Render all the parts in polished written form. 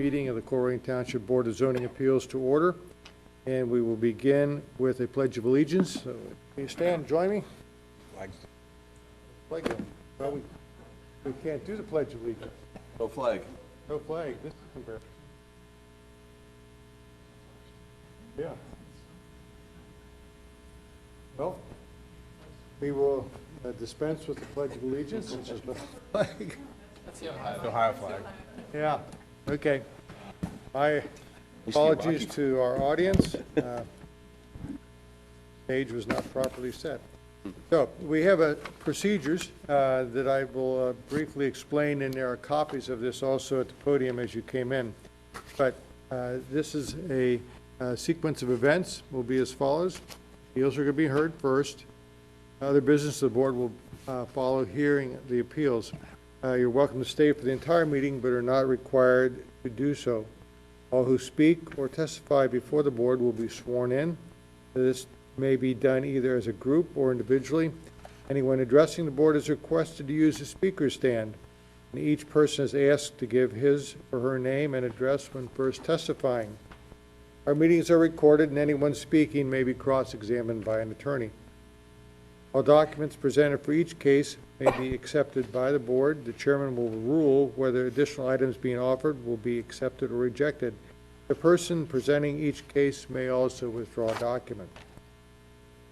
meeting of the Colerain Township Board of Zoning Appeals to order. And we will begin with a Pledge of Allegiance. So, can you stand, join me? Flag. Well, we can't do the Pledge of Allegiance. No flag. No flag. This is embarrassing. Yeah. Well, we will dispense with the Pledge of Allegiance, which is the flag. That's the Ohio flag. Yeah, okay. My apologies to our audience. Stage was not properly set. So we have procedures that I will briefly explain, and there are copies of this also at the podium as you came in. But this is a sequence of events will be as follows. Appeals are going to be heard first. Other business of the board will follow hearing the appeals. You're welcome to stay for the entire meeting, but are not required to do so. All who speak or testify before the board will be sworn in. This may be done either as a group or individually. Anyone addressing the board is requested to use the speaker stand, and each person is asked to give his or her name and address when first testifying. Our meetings are recorded, and anyone speaking may be cross-examined by an attorney. All documents presented for each case may be accepted by the board. The chairman will rule whether additional items being offered will be accepted or rejected. The person presenting each case may also withdraw a document.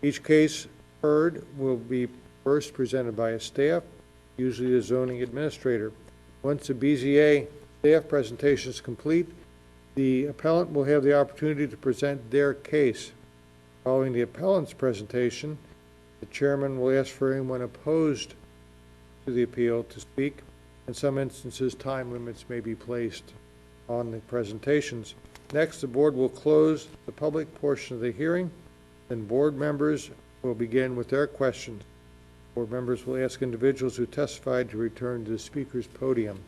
Each case heard will be first presented by a staff, usually the zoning administrator. Once the BZA staff presentation is complete, the appellant will have the opportunity to present their case. Following the appellant's presentation, the chairman will ask for anyone opposed to the appeal to speak. In some instances, time limits may be placed on the presentations. Next, the board will close the public portion of the hearing. Then board members will begin with their questions. Board members will ask individuals who testified to return to the speaker's podium.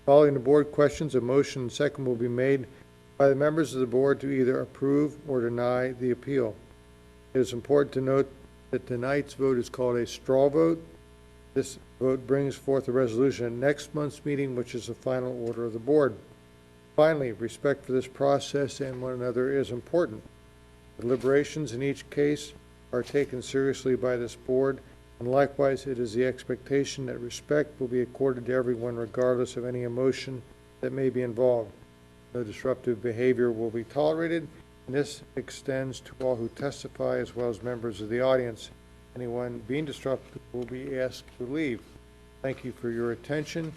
Following the board questions, a motion and second will be made by the members of the board to either approve or deny the appeal. It is important to note that tonight's vote is called a straw vote. This vote brings forth a resolution at next month's meeting, which is the final order of the board. Finally, respect for this process and one another is important. Deliberations in each case are taken seriously by this board, and likewise it is the expectation that respect will be accorded to everyone regardless of any emotion that may be involved. No disruptive behavior will be tolerated, and this extends to all who testify as well as members of the audience. Anyone being disruptive will be asked to leave. Thank you for your attention,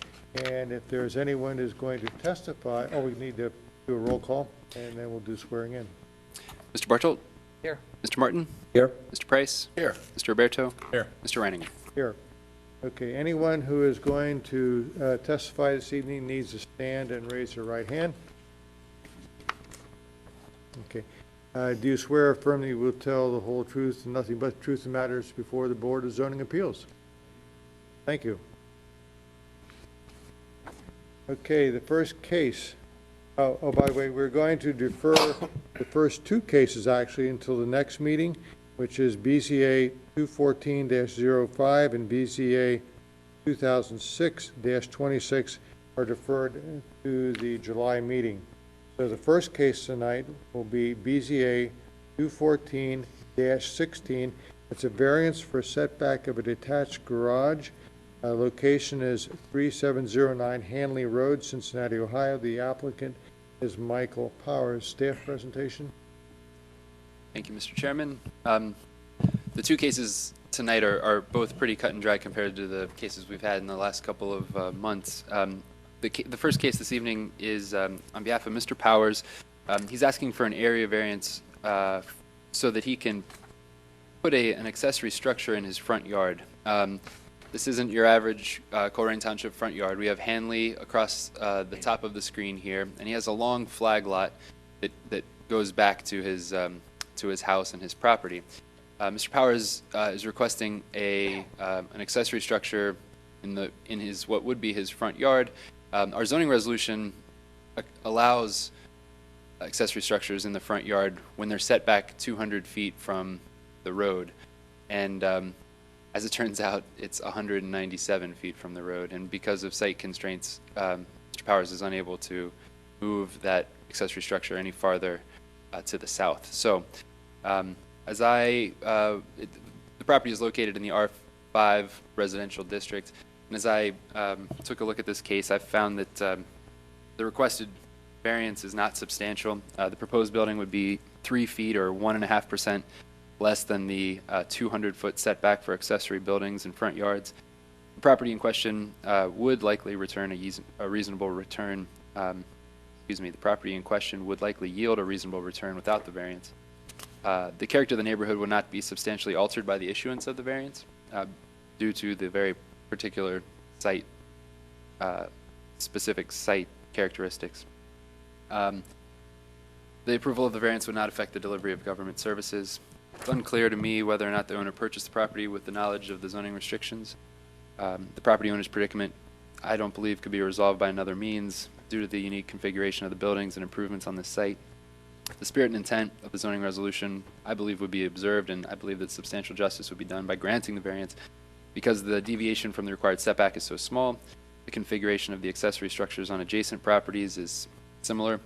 and if there's anyone who's going to testify, we need to do a roll call, and then we'll do swearing in. Mr. Bartolt? Here. Mr. Martin? Here. Mr. Price? Here. Mr. Roberto? Here. Mr. Reininger? Here. Okay, anyone who is going to testify this evening needs to stand and raise their right hand. Okay. Do you swear or affirm that you will tell the whole truth and nothing but the truth and matters before the Board of Zoning Appeals? Thank you. Okay, the first case. Oh, by the way, we're going to defer the first two cases actually until the next meeting, which is BZA 214-05 and BZA 2006-26 are deferred to the July meeting. So the first case tonight will be BZA 214-16. It's a variance for setback of a detached garage. Location is 3709 Hanley Road, Cincinnati, Ohio. The applicant is Michael Powers. Staff presentation. Thank you, Mr. Chairman. The two cases tonight are both pretty cut and dry compared to the cases we've had in the last couple of months. The first case this evening is on behalf of Mr. Powers. He's asking for an area variance so that he can put an accessory structure in his front yard. This isn't your average Colerain Township front yard. We have Hanley across the top of the screen here, and he has a long flag lot that goes back to his house and his property. Mr. Powers is requesting an accessory structure in his what would be his front yard. Our zoning resolution allows accessory structures in the front yard when they're set back 200 feet from the road, and as it turns out, it's 197 feet from the road, and because of site constraints, Mr. Powers is unable to move that accessory structure any farther to the south. So, the property is located in the R5 residential district, and as I took a look at this case, I found that the requested variance is not substantial. The proposed building would be 3 feet or 1.5% less than the 200-foot setback for accessory buildings and front yards. The property in question would likely return a reasonable return. The property in question would likely yield a reasonable return without the variance. The character of the neighborhood would not be substantially altered by the issuance of the variance due to the very particular site, specific site characteristics. The approval of the variance would not affect the delivery of government services. It's unclear to me whether or not the owner purchased the property with the knowledge of the zoning restrictions. The property owner's predicament, I don't believe, could be resolved by another means due to the unique configuration of the buildings and improvements on this site. The spirit and intent of the zoning resolution, I believe, would be observed, and I believe that substantial justice would be done by granting the variance. Because the deviation from the required setback is so small, the configuration of the accessory structures on adjacent properties is similar,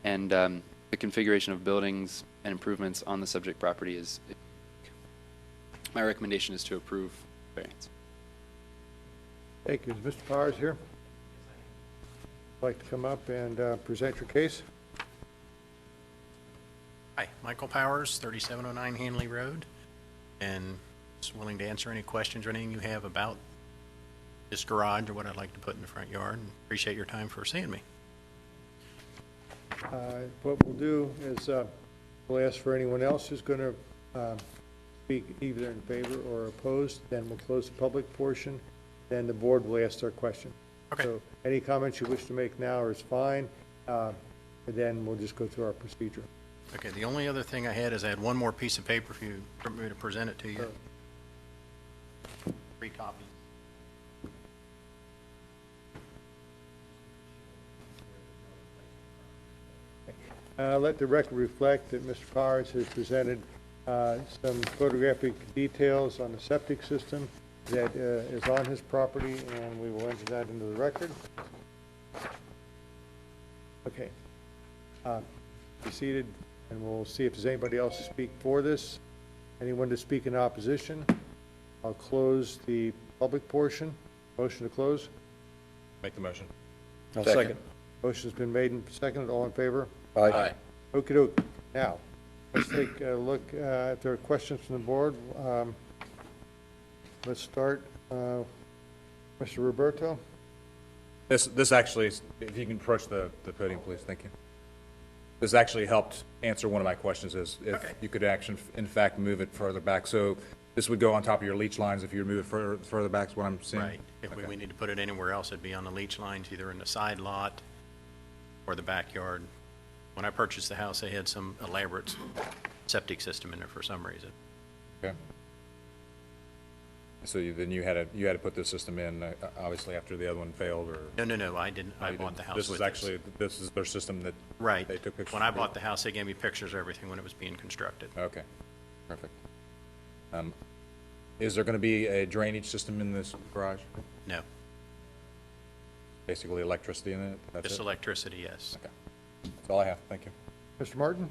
and the configuration of buildings and improvements on the subject property is. My recommendation is to approve variance. Thank you. Is Mr. Powers here? Like to come up and present your case? Hi, Michael Powers, 3709 Hanley Road, and just willing to answer any questions or anything you have about this garage or what I'd like to put in the front yard, and appreciate your time for seeing me. What we'll do is we'll ask for anyone else who's going to speak either in favor or opposed, then we'll close the public portion, then the board will ask their question. Okay. So any comments you wish to make now is fine, and then we'll just go through our procedure. Okay, the only other thing I had is I had one more piece of paper if you want me to present it to you. 3 copies. Let the record reflect that Mr. Powers has presented some photographic details on the septic system that is on his property, and we will enter that into the record. Okay. Be seated, and we'll see if there's anybody else to speak for this. Anyone to speak in opposition? I'll close the public portion. Motion to close. Make the motion. I'll second. Motion's been made and seconded. All in favor? Aye. Okey-doke. Now, let's take a look if there are questions from the board. Let's start. Mr. Roberto? This actually, if you can approach the podium, please, thank you. This actually helped answer one of my questions, is if Okay. you could actually, in fact, move it further back. So this would go on top of your leach lines if you move it further back, is what I'm seeing? Right. If Okay. we need to put it anywhere else, it'd be on the leach lines, either in the side lot or the backyard. When I purchased the house, they had some elaborate septic system in there for some reason. Okay. So then you had to put this system in, obviously, after the other one failed, or? No, I didn't. I you bought didn't? the house This with is actually, this is their system that Right. they took pictures When I of? bought the house, they gave me pictures of everything when it was being constructed. Okay, perfect. Is there going to be a drainage system in this garage? No, Basically electricity in it? That's just it? electricity, yes. Okay. That's all I have. Thank you. Mr. Martin?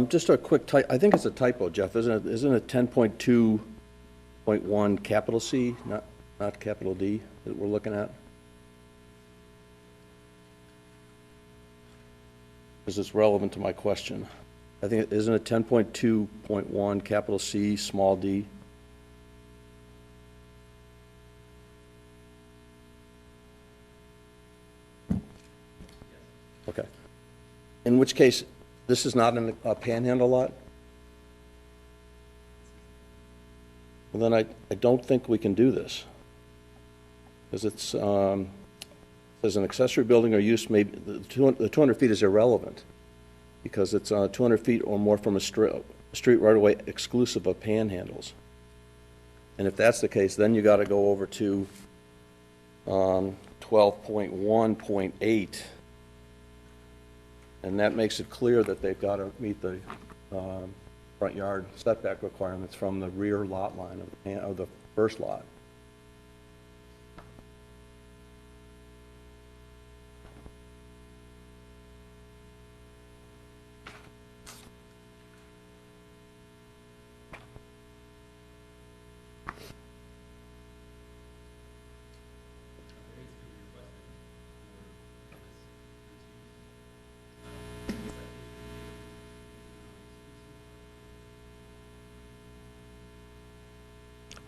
Just a quick I think it's a typo, Jeff, isn't it? Isn't it 10.2.1 capital C, not capital D that we're looking at? Because it's relevant to my question. I think, isn't it 10.2.1 capital C, small d? Okay. In which case, this is not a panhandle lot? Well, then I don't think we can do this. Because it's, says an accessory building or use may, the 200 feet is irrelevant. Because it's 200 feet or more from a street right away exclusive of panhandles. And if that's the case, then you gotta go over to 12.1.8. And that makes it clear that they've got to meet the front yard setback requirements from the rear lot line of the first lot.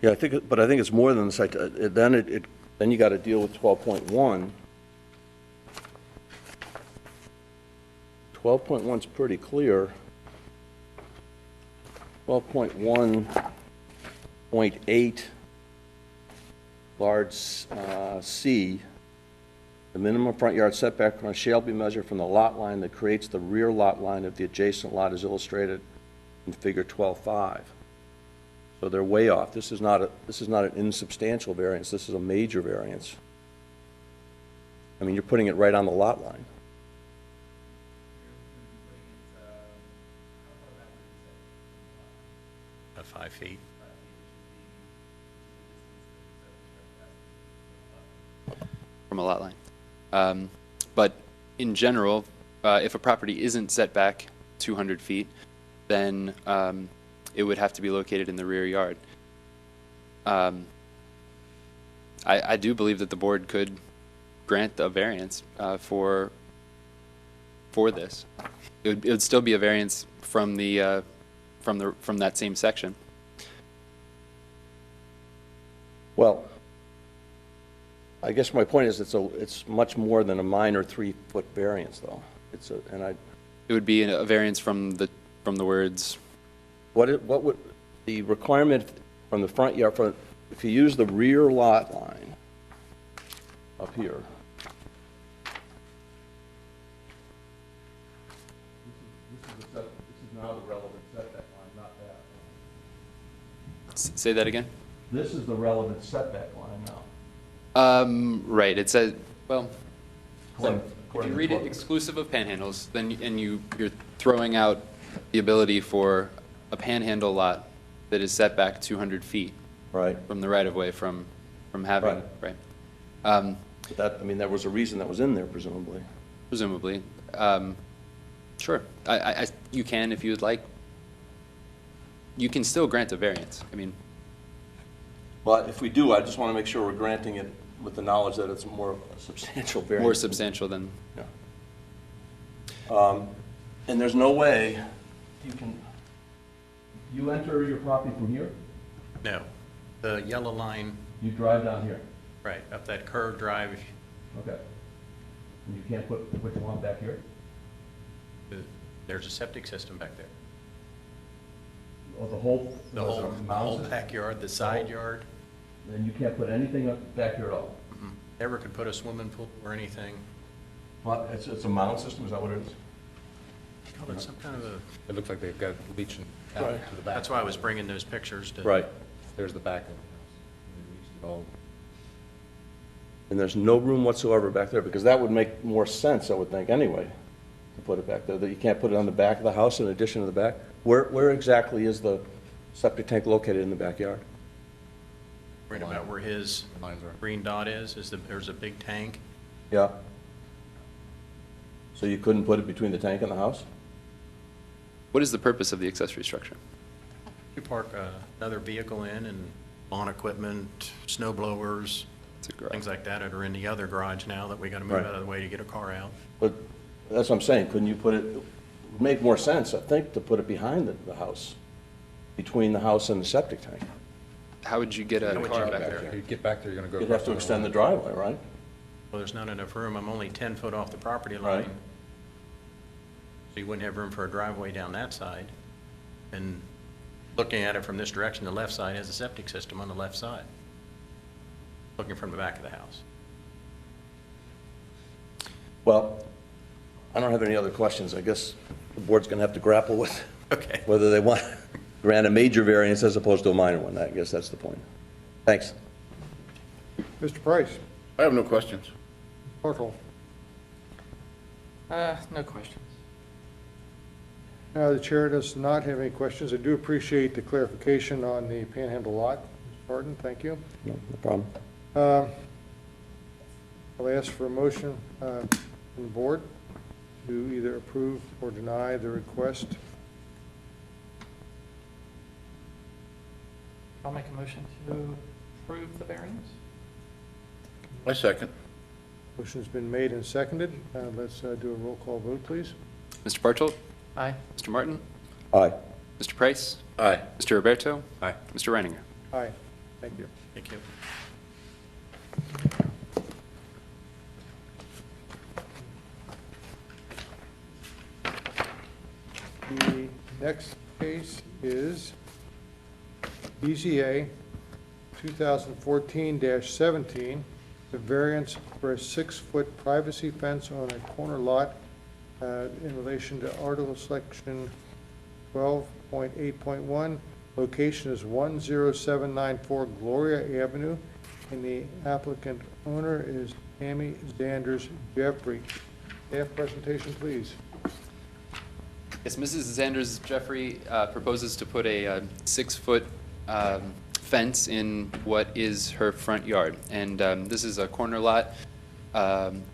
Yeah, I think, but I think it's more than the site, then you got to deal with 12.1. 12.1's pretty clear. 12.1.8, large C, the minimum front yard setback shall be measured from the lot line that creates the rear lot line of the adjacent lot as illustrated in figure 12.5. So they're way off. This is not an insubstantial variance. This is a major variance. I mean, you're putting it right on the lot line. About 5 feet. From a lot line. But in general, if a property isn't set back 200 feet, then it would have to be located in the rear yard. I do believe that the board could grant a variance for this. It would still be a variance from from that same section. Well, I guess my point is it's much more than a minor 3-foot variance, though. It would be a variance from the words. What would the requirement from the front yard, if you use the rear lot line up here, this is now the relevant setback line, not that. Say that again? This is the relevant setback line now. Right. It says, well, According if you to read it 12. exclusive of panhandles, then you're throwing out the ability for a panhandle lot that is set back 200 feet Right. from the right of way from having right. But that was a reason that was in there, presumably. Presumably, sure. You can if you would like. You can still grant a variance. I mean, But if we do, I just want to make sure we're granting it with the knowledge that it's more substantial variance. more substantial than. Yeah. And there's no way you enter your property from here? No. The yellow line, You drive down here? right, up that curved drive, Okay. And you can't put what you want back here? there's a septic system back there. Oh, the whole? The whole backyard, the side yard, Then you can't put anything up back here at all? never could put a swimming pool or anything. What, it's a mound system, is that what it is? Oh, it's some kind of a, It looks like they've got leaching out Right. to the back. that's why I was bringing those pictures to. Right. There's the back of the house. And they leached it all. And there's no room whatsoever back there, because that would make more sense, I would think, anyway, to put it back there, that you can't put it on the back of the house in addition to the back? Where exactly is the septic tank located in the backyard? Right about where his Lines are. green dot is there's a big tank. Yeah. So you couldn't put it between the tank and the house? What is the purpose of the accessory structure? You park another vehicle in and lawn equipment, snow blowers, It's a garage. things like that are in the other garage now that we got to move Right. out of the way to get a car out. But that's what I'm saying, couldn't you put it, it would make more sense, I think, to put it behind the house, between the house and the septic tank. How would you get a How would car you back get there? You get back there, you're gonna go. You'd have to extend the driveway, right? Well, there's not enough room. I'm only 10 foot off the property line. Right. So you wouldn't have room for a driveway down that side. And looking at it from this direction, the left side has a septic system on the left side, looking from the back of the house. Well, I don't have any other questions. I guess the board's going to have to grapple with Okay. whether they want to grant a major variance as opposed to a minor one. I guess that's the point. Thanks. Mr. Price, I have no questions. Bartle. No questions. The chair does not have any questions. I do appreciate the clarification on the Panhandle lot. Mr. Barton, thank you. No problem. I'll ask for a motion from the board to either approve or deny the request. I'll make a motion to approve the variance. I second. Motion's been made and seconded. Let's do a roll call vote, please. Mr. Bartolt? Aye. Mr. Martin? Aye. Mr. Price? Aye. Mr. Roberto? Aye. Mr. Reininger? Aye. Thank you. Thank you. The next case is BZA 2014-17, the variance for a 6-foot privacy fence on a corner lot in relation to Article Section 12.8.1. Location is 10794 Gloria Avenue, and the applicant owner is Tammy Zanders Jeffrey. Staff presentation, please. Yes, Mrs. Zanders Jeffrey proposes to put a 6-foot fence in what is her front yard. And this is a corner lot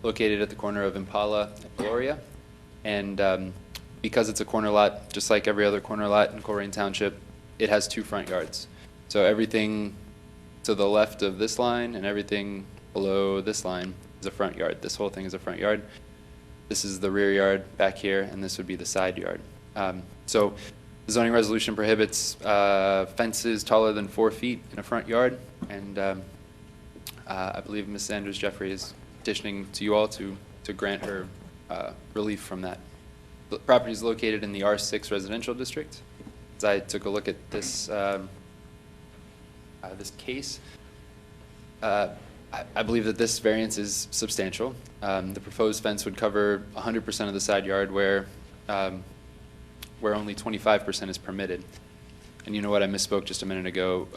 located at the corner of Impala and Gloria. And because it's a corner lot, just like every other corner lot in Colerain Township, it has 2 front yards. So everything to the left of this line and everything below this line is a front yard. This whole thing is a front yard. This is the rear yard back here, and this would be the side yard. So the zoning resolution prohibits fences taller than 4 feet in a front yard, and I believe Ms. Sanders Jeffrey is petitioning to you all to grant her relief from that. The property is located in the R6 residential district. As I took a look at this this case, I believe that this variance is substantial. The proposed fence would cover 100% of the side yard where only 25% is permitted. And you know what, I misspoke just a minute ago.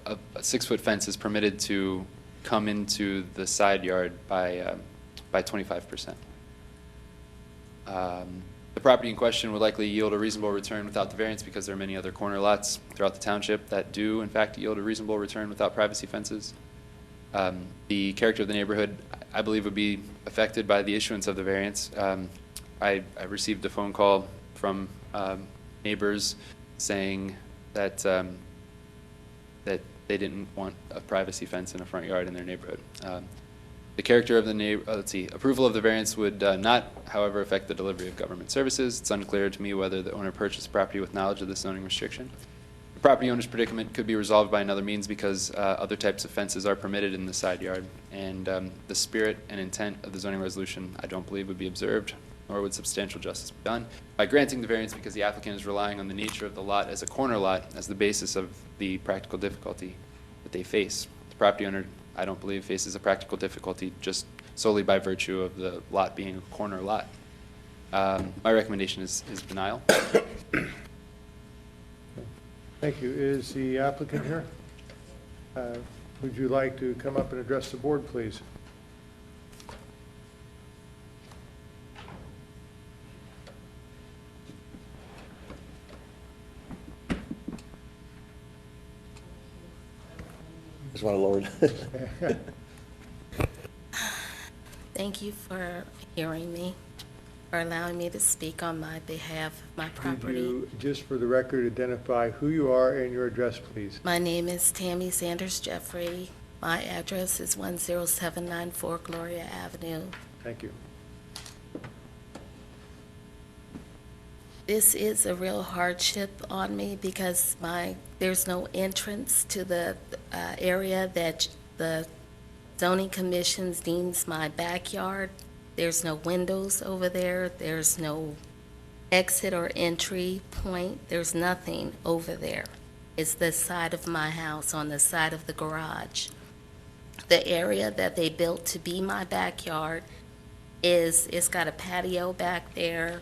A 6-foot fence is permitted to come into the side yard by 25%. The property in question would likely yield a reasonable return without the variance because there are many other corner lots throughout the township that do, in fact, yield a reasonable return without privacy fences. The character of the neighborhood, I believe, would be affected by the issuance of the variance. I received a phone call from neighbors saying that that they didn't want a privacy fence in a front yard in their neighborhood. The character of the approval of the variance would not, however, affect the delivery of government services. It's unclear to me whether the owner purchased property with knowledge of the zoning restriction. The property owner's predicament could be resolved by another means because other types of fences are permitted in the side yard, and the spirit and intent of the zoning resolution I don't believe would be observed, nor would substantial justice be done by granting the variance because the applicant is relying on the nature of the lot as a corner lot as the basis of the practical difficulty that they face. The property owner, I don't believe, faces a practical difficulty just solely by virtue of the lot being a corner lot. My recommendation is denial. Thank you. Is the applicant here? Would you like to come up and address the board, please? Just want to lower it. Thank you for hearing me, for allowing me to speak on my behalf of my Could property. you, just for the record, identify who you are and your address, please? My name is Tammy Sanders Jeffrey. My address is 10794 Gloria Avenue. Thank you. This is a real hardship on me because there's no entrance to the area that the zoning commission deems my backyard. There's no windows over there. There's no exit or entry point. There's nothing over there. It's the side of my house on the side of the garage. The area that they built to be my backyard it's got a patio back there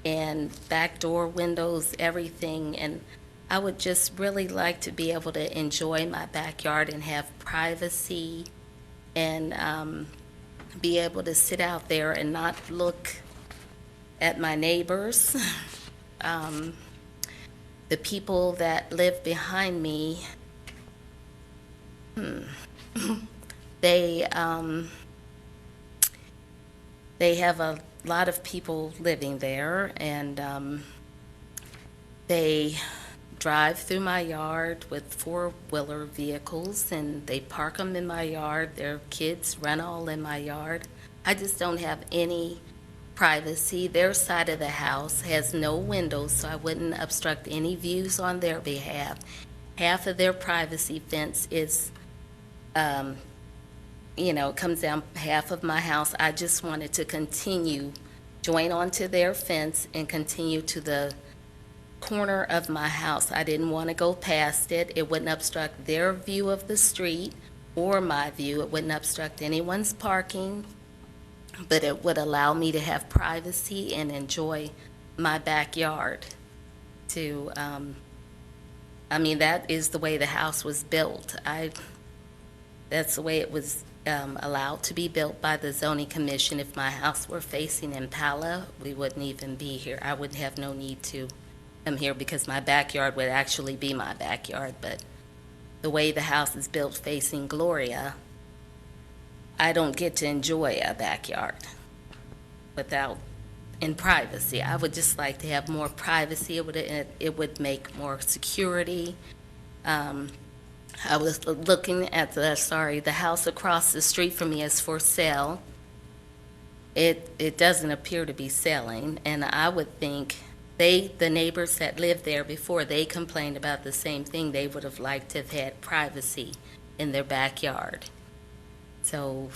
and back door windows, everything. And I would just really like to be able to enjoy my backyard and have privacy and be able to sit out there and not look at my neighbors. The people that live behind me, they have a lot of people living there, and they drive through my yard with four-wheeler vehicles, and they park them in my yard. Their kids run all in my yard. I just don't have any privacy. Their side of the house has no windows, so I wouldn't obstruct any views on their behalf. half of their privacy fence is, comes down half of my house. I just wanted to continue, join onto their fence and continue to the corner of my house. I didn't want to go past it. It wouldn't obstruct their view of the street or my view. It wouldn't obstruct anyone's parking, but it would allow me to have privacy and enjoy my backyard. That is the way the house was built. That's the way it was allowed to be built by the zoning commission. If my house were facing Impala, we wouldn't even be here. I would have no need to come here because my backyard would actually be my backyard. But the way the house is built facing Gloria, I don't get to enjoy a backyard in privacy. I would just like to have more privacy. It would make more security. I was looking at the house across the street from me is for sale. It doesn't appear to be selling, and I would think the neighbors that lived there before, they complained about the same thing. They would have liked to have had privacy in their backyard. So,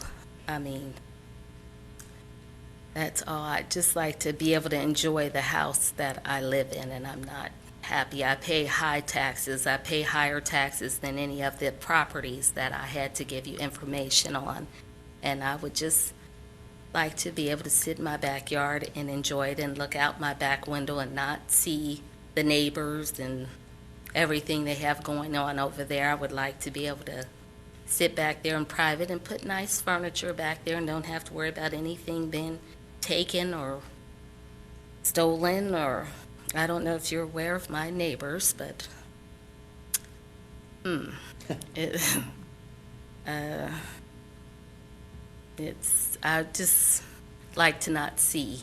that's all. I'd just like to be able to enjoy the house that I live in, and I'm not happy. I pay high taxes. I pay higher taxes than any of the properties that I had to give you information on. And I would just like to be able to sit in my backyard and enjoy it and look out my back window and not see the neighbors and everything they have going on over there. I would like to be able to sit back there in private and put nice furniture back there and don't have to worry about anything being taken or stolen. Or I don't know if you're aware of my neighbors, but I just like to not see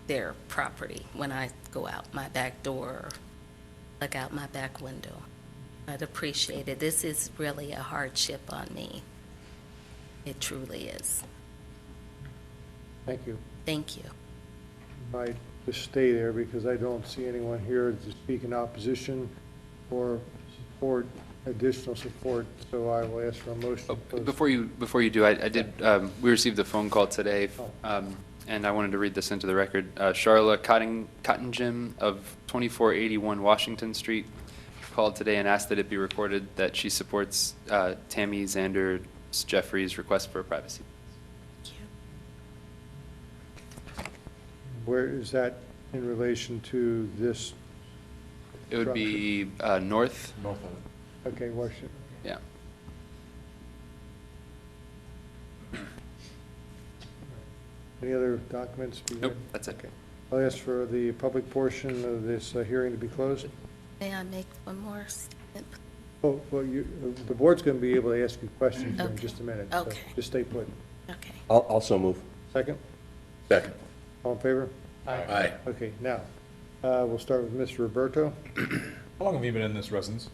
their property when I go out my back door or look out my back window. I'd appreciate it. This is really a hardship on me. It truly is. Thank you. Thank you. Might just stay there because I don't see anyone here to speak in opposition or support, additional support, so I will ask for a motion to close. Before you do, I did, we received a phone call today, and I wanted to read this into the record. Charla Cottingem of 2481 Washington Street called today and asked that it be recorded that she supports Tammy Xander Jeffrey's request for privacy. Where is that in relation to this? It would be north. North of it. Okay, Washington. Yeah. Any other documents? Nope, that's it. Okay. I'll ask for the public portion of this hearing to be closed. May I make one more statement? Oh, well, the board's going to be able to ask you questions in Okay. just a minute. so Okay. Just stay put. Okay. I'll also move. Second? Second. All in favor? Aye. Okay, now, we'll start with Mr. Roberto. How long have you been in this residence?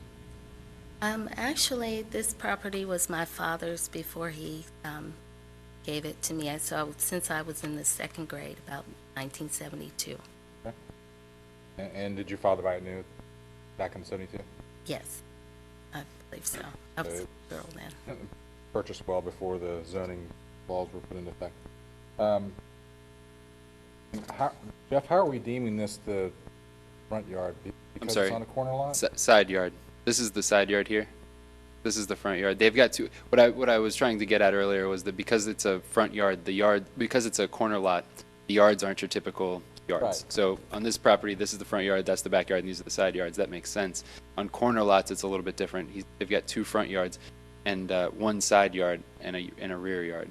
Actually, this property was my father's before he gave it to me. So since I was in the second grade, about 1972. And did your father buy it new back in '72? Yes, I believe so. I was a girl then. Purchased well before the zoning laws were put into effect. Jeff, how are we deeming this the front yard? Because sorry. it's on a corner lot? Side yard. This is the side yard here. This is the front yard. They've got two. What I was trying to get at earlier was that because it's a front yard, because it's a corner lot, the yards aren't your typical yards. Right. So on this property, this is the front yard, that's the backyard, and these are the side yards. That makes sense. On corner lots, it's a little bit different. They've got two front yards and one side yard and a rear yard.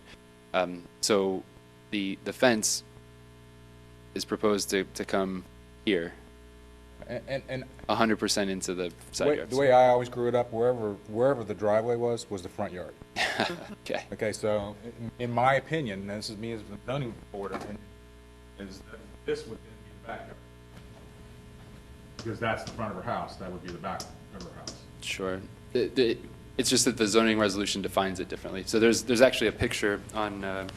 So the fence is proposed to come here, And 100% into the side yards. the way I always grew it up, wherever the driveway was the front yard. Okay. Okay, so in my opinion, and this is me as the zoning board opinion, is that this would then be the backyard. Because that's the front of her house, that would be the back of her house. Sure. It's just that the zoning resolution defines it differently. So there's actually a picture on,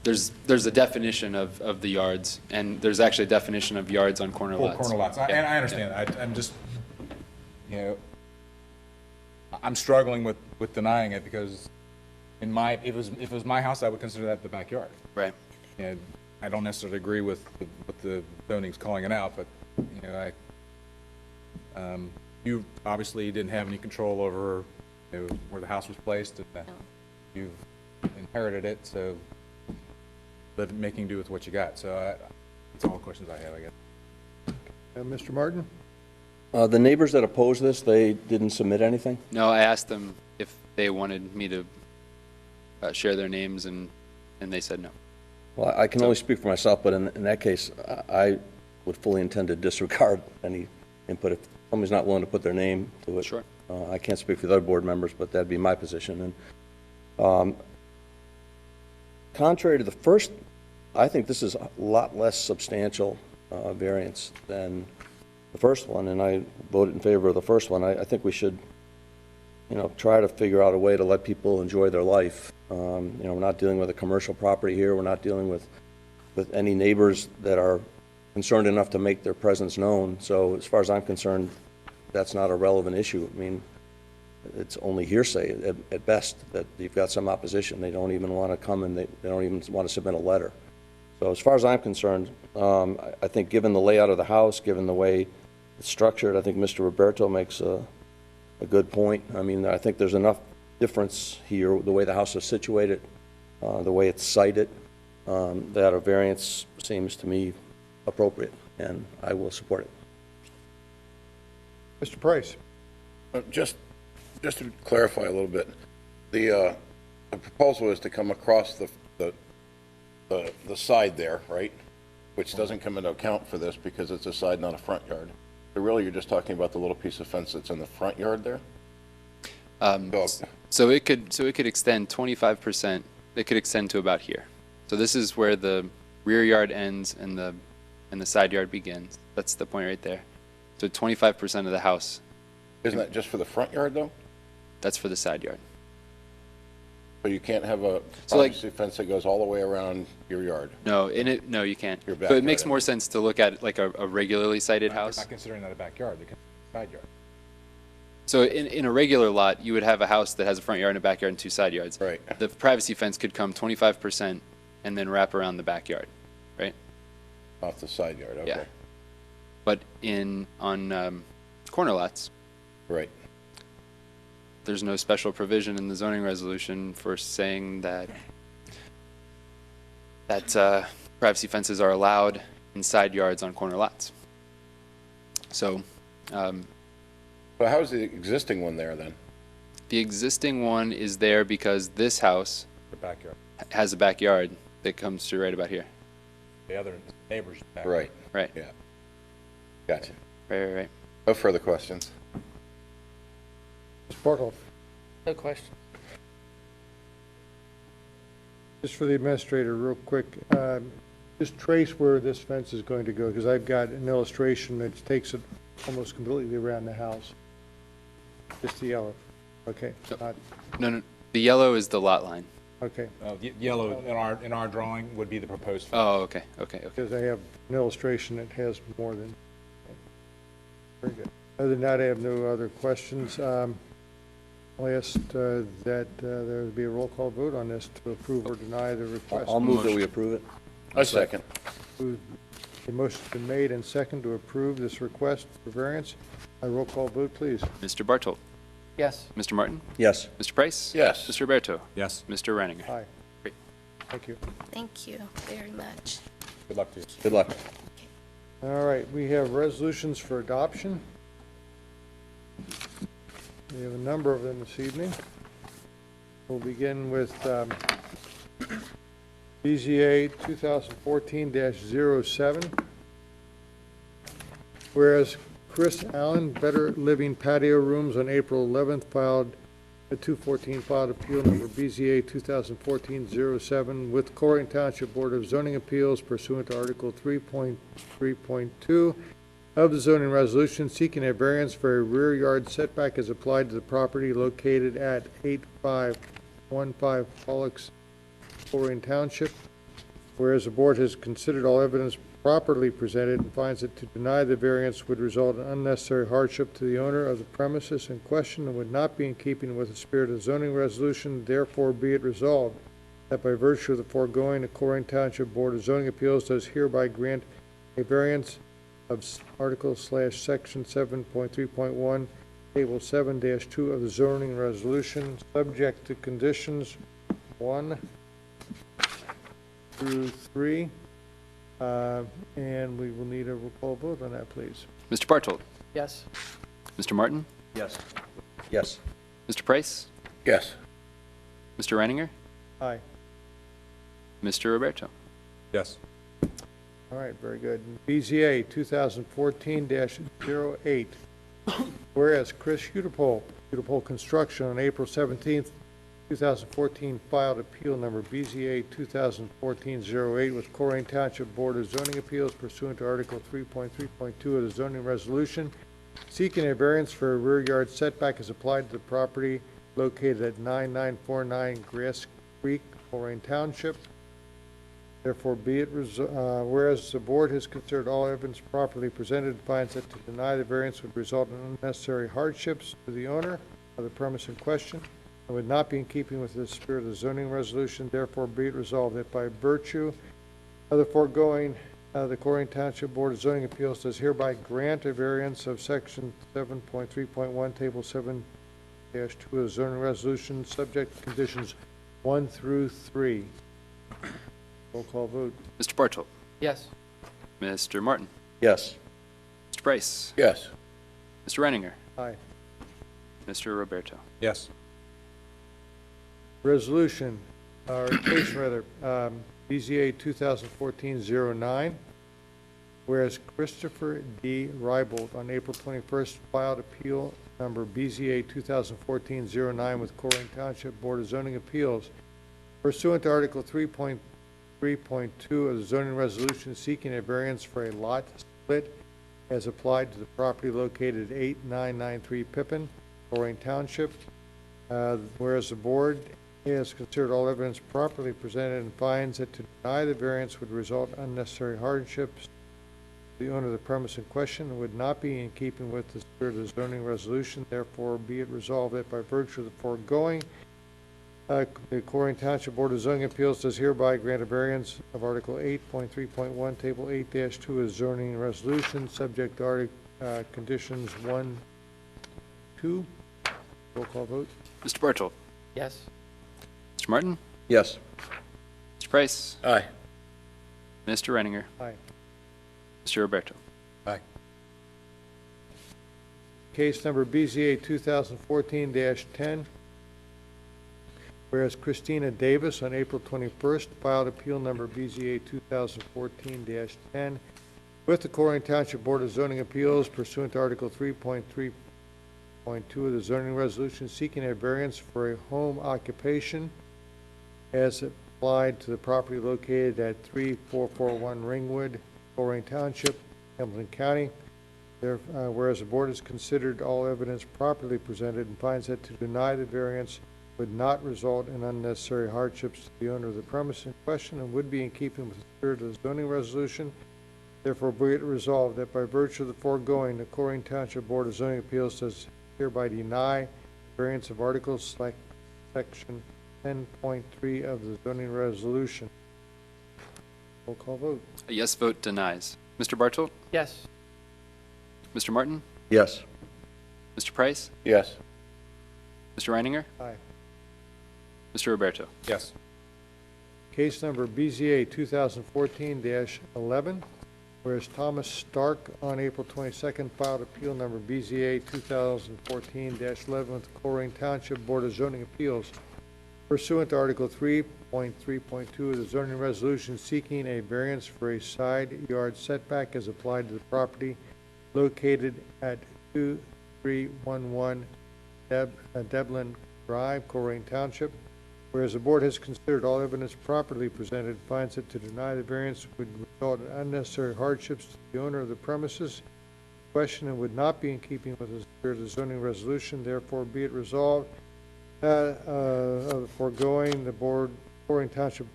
there's a definition of the yards, and there's actually a definition of yards on corner Full lots. corner lots, Yeah. and I understand that, I'm just, I'm struggling with denying it because if it was my house, I would consider that the backyard. Right. And I don't necessarily agree with the zoning's calling it out, but, you know, you obviously didn't have any control over, you know, where the house was placed, and you've inherited it, so making do with what you got. So that's all the questions I have, I guess. Mr. Martin? The neighbors that oppose this, they didn't submit anything? No, I asked them if they wanted me to share their names, and they said no. Well, I can only speak for myself, but in that case, I would fully intend to disregard any input. If somebody's not willing to put their name to it. Sure. I can't speak for the other board members, but that'd be my position. And contrary to the first, I think this is a lot less substantial variance than the first one, and I voted in favor of the first one. I think we should, you know, try to figure out a way to let people enjoy their life. You know, we're not dealing with a commercial property here. We're not dealing with any neighbors that are concerned enough to make their presence known. So as far as I'm concerned, that's not a relevant issue. I mean, it's only hearsay at best that you've got some opposition. They don't even want to come, and they don't even want to submit a letter. So as far as I'm concerned, I think given the layout of the house, given the way it's structured, I think Mr. Roberto makes a good point. I mean, I think there's enough difference here, the way the house is situated, the way it's sited, that a variance seems to me appropriate, and I will support it. Mr. Price? Just to clarify a little bit, the proposal is to come across the side there, right? Which doesn't come into account for this because it's a side, not a front yard. So really, you're just talking about the little piece of fence that's in the front yard there? So it could extend 25%. It could extend to about here. So this is where the rear yard ends and the side yard begins. That's the point right there. So 25% of the house. Isn't that just for the front yard, though? That's for the side yard. So you can't have a So, like- privacy fence that goes all the way around your yard? No, no, you can't. Your But it backyard, makes I more mean. sense to look at it like a regularly sited They're house. not considering that a backyard, they're considering a side yard. So in a regular lot, you would have a house that has a front yard and a backyard and two side yards. Right. The privacy fence could come 25% and then wrap around the backyard, right? Off the side yard, okay. Yeah. But on corner lots, Right. there's no special provision in the zoning resolution for saying that privacy fences are allowed in side yards on corner lots. So But how's the existing one there, then? the existing one is there because this house The backyard. has a backyard that comes through right about here. The other neighbor's backyard. Right, Right, yeah. Gotcha. right. No further questions? Ms. Bartolf? No question. Just for the administrator, real quick, just trace where this fence is going to go, because I've got an illustration that takes it almost completely around the house. Just the yellow, okay? No, the yellow is the lot line. Okay, Yellow in our drawing would be the proposed fence. Oh, okay. because I have an illustration that has more than, very good. Other than that, I have no other questions. I'll ask that there be a roll call vote on this to approve or deny the request. I'll move that we approve it. I second. The motion's been made and second to approve this request for variance. A roll call vote, please. Mr. Bartolt, Yes. Mr. Martin, Yes. Mr. Price? Yes. Mr. Roberto? Yes. Mr. Reininger? Aye. Great. Thank you. Thank you very much. Good luck to you. Good luck. All right, we have resolutions for adoption. We have a number of them this evening. We'll begin with BZA 2014-07. Whereas Chris Allen, Better Living Patio Rooms, on April 11th filed a 214 filed appeal number BZA 2014-07 with Colerain Township Board of Zoning Appeals pursuant to Article 3.3.2 of the zoning resolution, seeking a variance for a rear yard setback as applied to the property located at 8515 Pollux, Colerain Township. whereas the board has considered all evidence properly presented and finds that to deny the variance would result in unnecessary hardship to the owner of the premises in question and would not be in keeping with the spirit of the zoning resolution, therefore be it resolved that by virtue of the foregoing, the Colerain Township Board of Zoning Appeals does hereby grant a variance of Article/Section 7.3.1, Table 7-2 of the zoning resolution, subject to conditions 1 through 3. And we will need a roll call vote on that, please. Mr. Bartold, Yes. Mr. Martin, Yes. Yes. Mr. Price, Yes. Mr. Reininger, Aye. Mr. Roberto. Yes. All right, very good. BZA 2014-08. Whereas Chris Udapole Construction on April 17th, 2014 filed appeal number BZA 2014-08 with Colerain Township Board of Zoning Appeals pursuant to Article 3.3.2 of the zoning resolution, seeking a variance for a rear yard setback as applied to the property located at 9949 Grass Creek, Colerain Township. Therefore, be it whereas the board has considered all evidence properly presented and finds that to deny the variance would result in unnecessary hardships to the owner of the premise in question and would not be in keeping with the spirit of the zoning resolution. Therefore, be it resolved that by virtue of the foregoing, the Colerain Township Board of Zoning Appeals does hereby grant a variance of Section 7.3.1, Table 7-2 of the zoning resolution, subject to conditions 1 through 3. Roll call vote. Mr. Bartold, Yes. Mr. Martin, Yes. Mr. Price, Yes. Mr. Reininger, Aye. Mr. Roberto. Yes. Resolution, or case rather, BZA 2014-09, whereas Christopher D. Rybold on April 21st filed appeal number BZA 2014-09 with Colerain Township Board of Zoning Appeals pursuant to Article 3.3.2 of the zoning resolution seeking a variance for a lot split as applied to the property located at 8993 Pippin, Colerain Township. Whereas the board has considered all evidence properly presented and finds that to deny the variance would result in unnecessary hardships to the owner of the premise in question and would not be in keeping with the spirit of the zoning resolution. Therefore, be it resolved that by virtue of the foregoing, the Colerain Township Board of Zoning Appeals does hereby grant a variance of Article 8.3.1, Table 8-2 of the zoning resolution, subject to conditions 1, 2. Roll call vote. Mr. Bartold, Yes. Mr. Martin, Yes. Mr. Price, Aye. Mr. Reininger, Aye. Mr. Roberto. Aye. Case number BZA 2014-10, whereas Christina Davis on April 21st filed appeal number BZA 2014-10 with the Colerain Township Board of Zoning Appeals pursuant to Article 3.3.2 of the zoning resolution seeking a variance for a home occupation as applied to the property located at 3441 Ringwood, Colerain Township, Hamilton County. Whereas the board has considered all evidence properly presented and finds that to deny the variance would not result in unnecessary hardships to the owner of the premise in question and would be in keeping with the spirit of the zoning resolution. Therefore, be it resolved that by virtue of the foregoing, the Colerain Township Board of Zoning Appeals does hereby deny variance of Articles Section 10.3 of the zoning resolution. Roll call vote. A yes vote denies. Mr. Bartold, Yes. Mr. Martin, Yes. Mr. Price, Yes. Mr. Reininger, Aye. Mr. Roberto. Yes. Case number BZA 2014-11, whereas Thomas Stark on April 22nd filed appeal number BZA 2014-11 with the Colerain Township Board of Zoning Appeals pursuant to Article 3.3.2 of the zoning resolution seeking a variance for a side yard setback as applied to the property located at 2311 Deblin Drive, Colerain Township. Whereas the board has considered all evidence properly presented and finds that to deny the variance would result in unnecessary hardships to the owner of the premises in question and would not be in keeping with the spirit of the zoning resolution. Therefore, be it resolved of the foregoing, the Colerain Township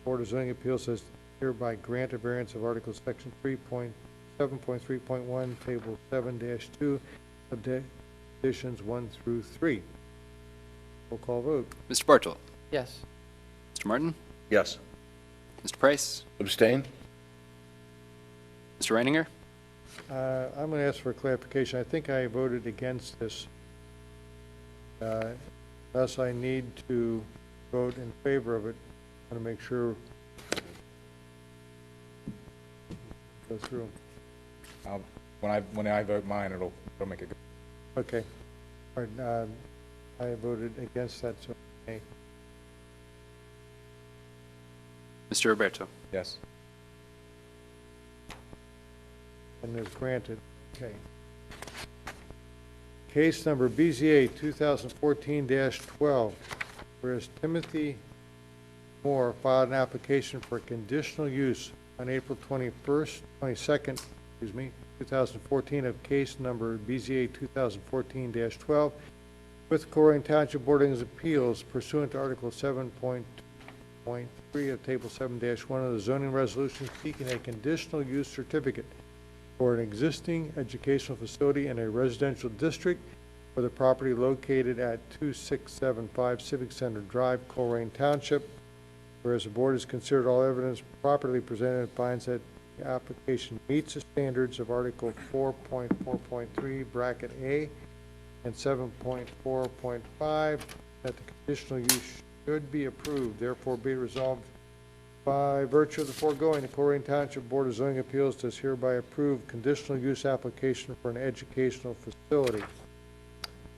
Board of Zoning Appeals has hereby grant a variance of Article Section 3.7.3.1, Table 7-2, subdivisions 1 through 3. Roll call vote. Mr. Bartle? Yes. Mr. Martin? Yes. Mr. Price? Abstain? Mr. Reininger? I'm going to ask for clarification. I think I voted against this. Thus, I need to vote in favor of it. I want to make sure go through. When I vote mine, it'll make it good. Okay. All right, I voted against that, so nay. Mr. Roberto? Yes. And is granted. Okay. Case number BZA 2014-12, whereas Timothy Moore filed an application for conditional use on April 22nd, 2014 of case number BZA 2014-12 with Colerain Township Board of Appeals pursuant to Article 7.3 of Table 7-1 of the zoning resolution seeking a conditional use certificate for an existing educational facility in a residential district for the property located at 2675 Civic Center Drive, Colerain Township. Whereas the board has considered all evidence properly presented and finds that the application meets the standards of Article 4.4.3, bracket A, and 7.4.5, that the conditional use should be approved. Therefore, be it resolved by virtue of the foregoing, the Colerain Township Board of Zoning Appeals does hereby approve conditional use application for an educational facility.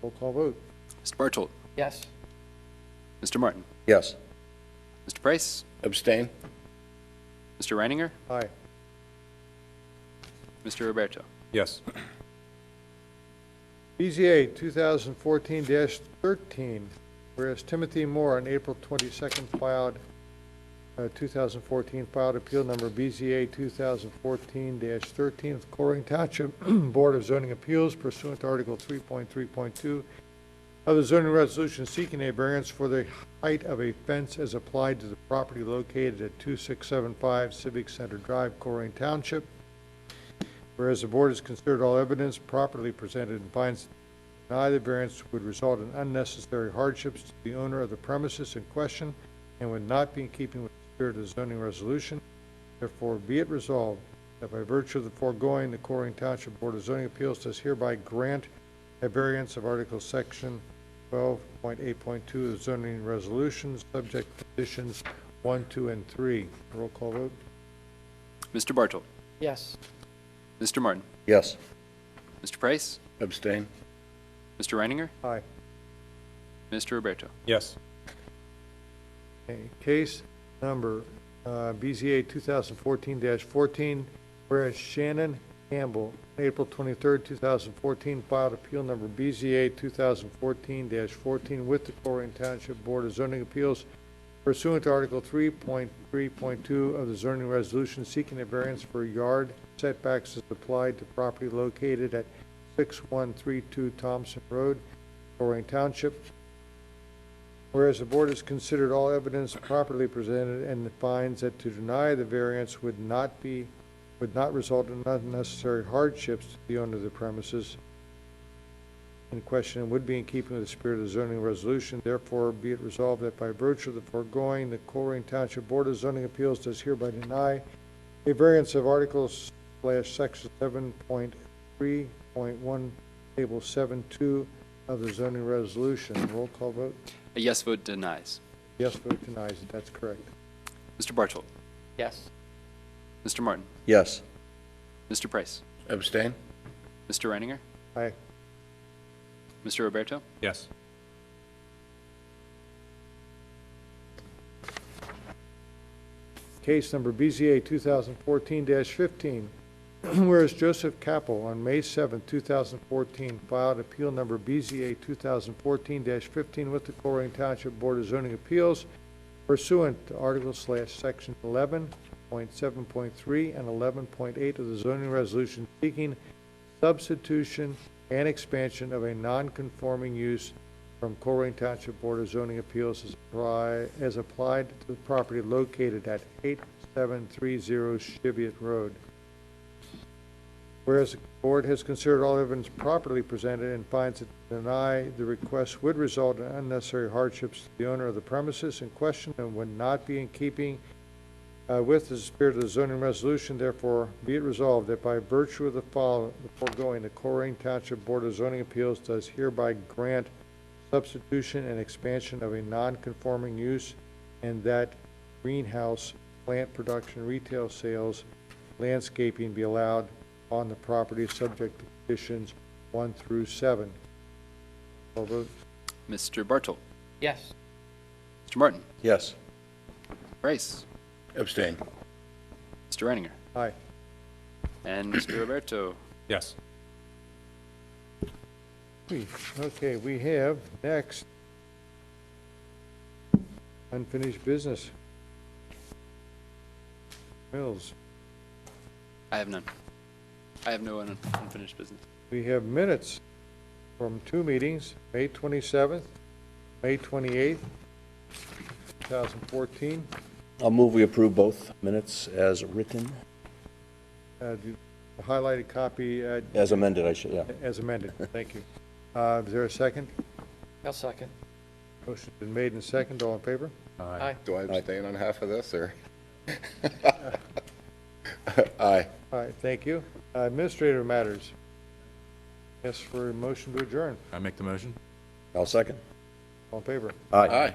Roll call vote. Mr. Bartle? Yes. Mr. Martin? Yes. Mr. Price? Abstain? Mr. Reininger? Aye. Mr. Roberto? Yes. BZA 2014-13, whereas Timothy Moore on April 22nd filed 2014 filed appeal number BZA 2014-13 with Colerain Township Board of Zoning Appeals pursuant to Article 3.3.2 of the zoning resolution seeking a variance for the height of a fence as applied to the property located at 2675 Civic Center Drive, Colerain Township. Whereas the board has considered all evidence properly presented and finds that to deny the variance would result in unnecessary hardships to the owner of the premises in question and would not be in keeping with the spirit of the zoning resolution. Therefore, be it resolved that by virtue of the foregoing, the Colerain Township Board of Zoning Appeals does hereby grant a variance of Article Section 12.8.2 of the zoning resolution, subject to conditions 1, 2, and 3. Roll call vote. Mr. Bartle? Yes. Mr. Martin? Yes. Mr. Price? Abstain? Mr. Reininger? Aye. Mr. Roberto? Yes. Okay, case number BZA 2014-14, whereas Shannon Campbell, April 23rd, 2014, filed appeal number BZA 2014-14 with the Colerain Township Board of Zoning Appeals pursuant to Article 3.3.2 of the zoning resolution seeking a variance for yard setbacks as applied to property located at 6132 Thompson Road, Colerain Township. Whereas the board has considered all evidence properly presented and finds that to deny the variance would not result in unnecessary hardships to the owner of the premises in question and would be in keeping with the spirit of the zoning resolution. Therefore, be it resolved that by virtue of the foregoing, the Colerain Township Board of Zoning Appeals does hereby deny a variance of Article/Section 7.3.1, Table 7.2 of the zoning resolution. Roll call vote. A yes vote denies. Yes vote denies it. That's correct. Mr. Bartle? Yes. Mr. Martin? Yes. Mr. Price? Abstain? Mr. Reininger? Aye. Mr. Roberto? Yes. Case number BZA 2014-15, whereas Joseph Capel on May 7, 2014 filed appeal number BZA 2014-15 with the Colerain Township Board of Zoning Appeals pursuant to Article/Section 11.7.3 and 11.8 of the zoning resolution seeking substitution and expansion of a non-conforming use from Colerain Township Board of Zoning Appeals as applied to the property located at 8 730 Cheviot Road. Whereas the board has considered all evidence properly presented and finds that to deny the request would result in unnecessary hardships to the owner of the premises in question and would not be in keeping with the spirit of the zoning resolution, therefore be it resolved that by virtue of the foregoing, the Colerain Township Board of Zoning Appeals does hereby grant substitution and expansion of a non-conforming use, and that greenhouse, plant production, retail sales, landscaping be allowed on the property subject to conditions 1 through 7. Call vote. Mr. Bartle, Yes. Mr. Martin, Yes. Rice, Abstain. Mr. Reininger, Aye. and Mr. Roberto. Yes. Okay, we have next unfinished business. Mills. I have none. I have no unfinished business. We have minutes from 2 meetings, May 27th, May 28th, 2014. I'll move we approve both minutes as written, The highlighted copy as amended, I should, yeah. as amended. Thank you. Is there a second? I'll second. Motion's been made and second. All in favor? Aye. Do I abstain on half of this, or? Aye. All right, thank you. Administrative matters. Yes, for a motion to adjourn. I make the motion? I'll second. All in favor? Aye. Aye.